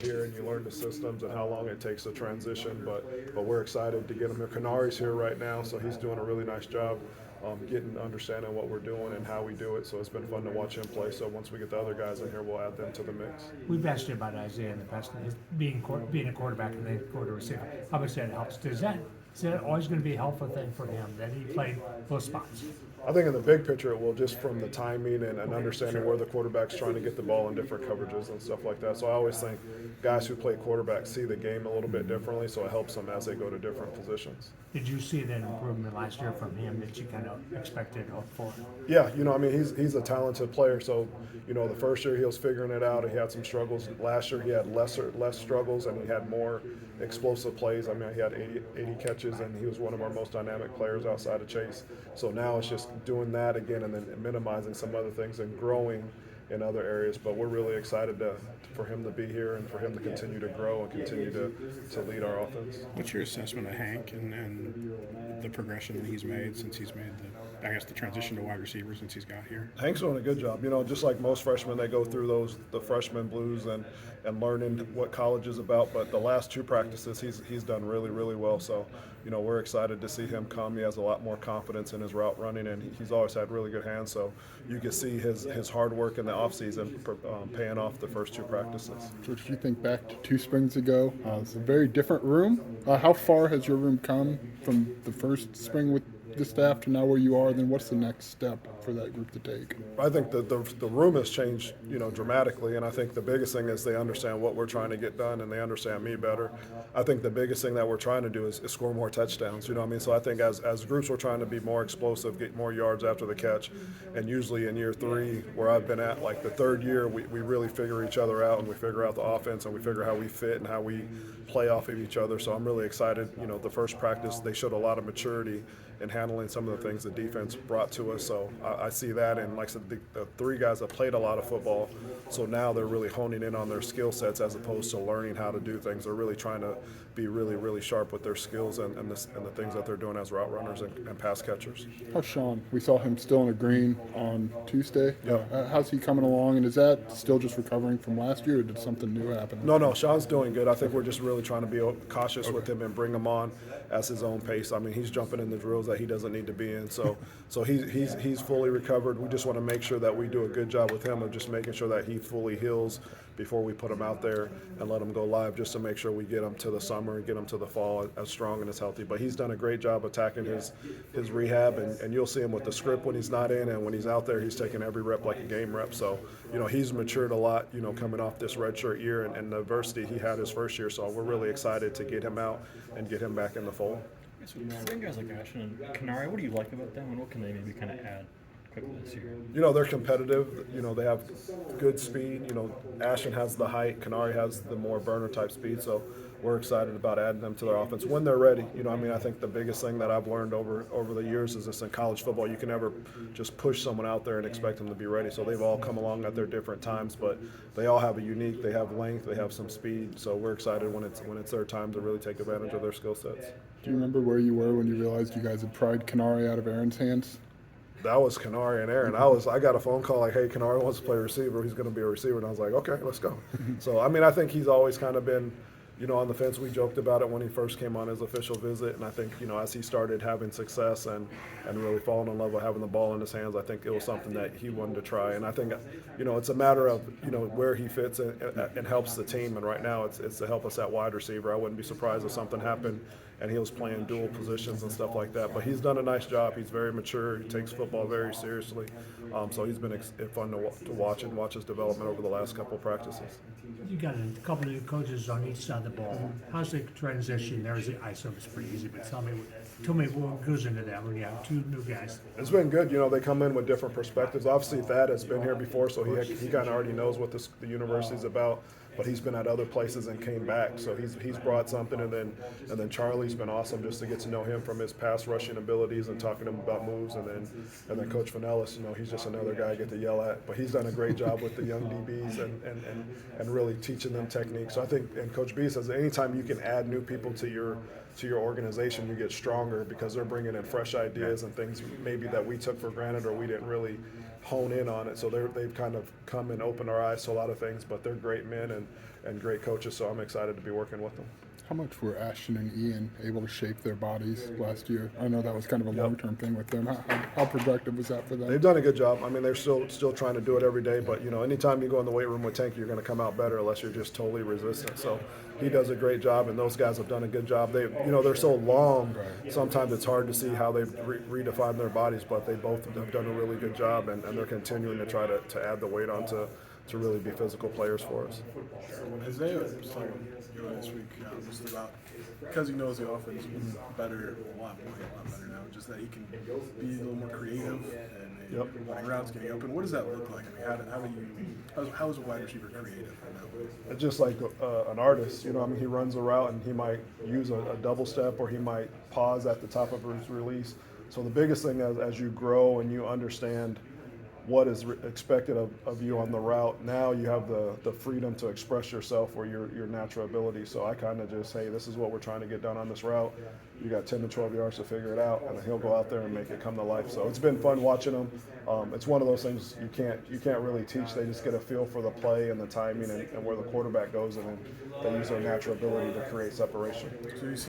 here and you learn the systems and how long it takes to transition. But we're excited to get him here. Canari's here right now, so he's doing a really nice job understanding what we're doing and how we do it. So it's been fun to watch him play. So once we get the other guys in here, we'll add them to the mix. We've asked you about Isaiah in the past, being a quarterback and then quarter receiver. How much that helps? Is that always going to be a helpful thing for him that he played both spots? I think in the big picture, it will, just from the timing and understanding where the quarterback's trying to get the ball in different coverages and stuff like that. So I always think guys who play quarterback see the game a little bit differently, so it helps them as they go to different positions. Did you see that improvement last year from him that you kind of expected or hoped for? Yeah, I mean, he's a talented player. So, the first year he was figuring it out. He had some struggles. Last year he had less struggles and he had more explosive plays. I mean, he had 80 catches and he was one of our most dynamic players outside of Chase. So now it's just doing that again and then minimizing some other things and growing in other areas. But we're really excited for him to be here and for him to continue to grow and continue to lead our offense. What's your assessment of Hank and the progression that he's made since he's made the transition to wide receiver since he's got here? Hank's doing a good job. Just like most freshmen, they go through the freshman blues and learning what college is about. But the last two practices, he's done really, really well. So, we're excited to see him come. He has a lot more confidence in his route running, and he's always had really good hands. So you can see his hard work in the offseason paying off the first two practices. George, if you think back to 2 springs ago, it's a very different room. How far has your room come from the first spring with the staff to now where you are? Then what's the next step for that group to take? I think the room has changed, dramatically, and I think the biggest thing is they understand what we're trying to get done, and they understand me better. I think the biggest thing that we're trying to do is score more touchdowns. So I think as groups, we're trying to be more explosive, get more yards after the catch, and usually in year 3, where I've been at, like the third year, we really figure each other out, and we figure out the offense, and we figure how we fit and how we play off of each other. So I'm really excited. The first practice, they showed a lot of maturity in handling some of the things the defense brought to us. So I see that, and like I said, the 3 guys that played a lot of football, so now they're really honing in on their skill sets as opposed to learning how to do things. They're really trying to be really, really sharp with their skills and the things that they're doing as route runners and pass catchers. How's Sean? We saw him still in a green on Tuesday. Yep. How's he coming along, and is that still just recovering from last year, or did something new happen? No, Sean's doing good. I think we're just really trying to be cautious with him and bring him on at his own pace. I mean, he's jumping in the drills that he doesn't need to be in. So he's fully recovered. We just want to make sure that we do a good job with him of just making sure that he fully heals before we put him out there and let him go live, just to make sure we get him to the summer and get him to the fall as strong and as healthy. But he's done a great job attacking his rehab, and you'll see him with the script when he's not in, and when he's out there, he's taking every rep like a game rep. So, he's matured a lot, coming off this redshirt year and the adversity he had his first year. So we're really excited to get him out and get him back in the fold. So playing guys like Ashton and Canari, what do you like about them, and what can they maybe kind of add quickly this year? They're competitive. They have good speed. Ashton has the height. Canari has the more burner type speed. So we're excited about adding them to their offense when they're ready. I think the biggest thing that I've learned over the years is this: in college football, you can never just push someone out there and expect them to be ready. So they've all come along at their different times, but they all have they have length, they have some speed. So we're excited when it's their time to really take advantage of their skill sets. Do you remember where you were when you realized you guys had pried Canari out of Aaron's hands? That was Canari and Aaron. I got a phone call like, hey, Canari wants to play receiver. He's going to be a receiver. And I was like, okay, let's go. So, I think he's always kind of been, on the fence. We joked about it when he first came on his official visit. And I think, as he started having success and really falling in love with having the ball in his hands, I think it was something that he wanted to try. And I think, it's a matter of, where he fits and helps the team. And right now it's to help us at wide receiver. I wouldn't be surprised if something happened and he was playing dual positions and stuff like that. But he's done a nice job. He's very mature. He takes football very seriously. So he's been fun to watch and watch his development over the last couple of practices. You got a couple of new coaches on each side of the ball. How's the transition there? I assume it's pretty easy, but tell me what goes into that when you have 2 new guys. It's been good. They come in with different perspectives. Obviously, Thad has been here before, so he kind of already knows what the university's about. But he's been at other places and came back, so he's brought something. And then Charlie's been awesome just to get to know him from his pass rushing abilities and talking to him about moves. And then Coach Finellis, he's just another guy I get to yell at. But he's done a great job with the young DBs and really teaching them technique. So I think, and Coach B says, anytime you can add new people to your organization, you get stronger because they're bringing in fresh ideas and things maybe that we took for granted or we didn't really hone in on it. So they've kind of come and opened our eyes to a lot of things, but they're great men and great coaches, so I'm excited to be working with them. How much were Ashton and Ian able to shape their bodies last year? I know that was kind of a Yep. long-term thing with them. How productive was that for them? They've done a good job. I mean, they're still trying to do it every day, but anytime you go in the weight room with Tank, you're going to come out better unless you're just totally resistant. So he does a great job, and those guys have done a good job. They're so long. Sometimes it's hard to see how they've redefined their bodies, but they both have done a really good job, and they're continuing to try to add the weight on to really be physical players for us. When Isaiah was talking to you this week, just about because he knows the offense better, a lot better now. Just that he can be a little more creative and running routes, getting open. What does that look like? I mean, how is a wide receiver creative in that way? It's just like an artist, I mean, he runs a route and he might use a double step, or he might pause at the top of his release. So the biggest thing as you grow and you understand what is expected of you on the route, now you have the freedom to express yourself or your natural ability. So I kind of just, hey, this is what we're trying to get done on this route. You got 10 to 12 yards to figure it out, and then he'll go out there and make it come to life. So it's been fun watching him. It's one of those things you can't really teach. They just get a feel for the play and the timing and where the quarterback goes, and then they use their natural ability to create separation. So you see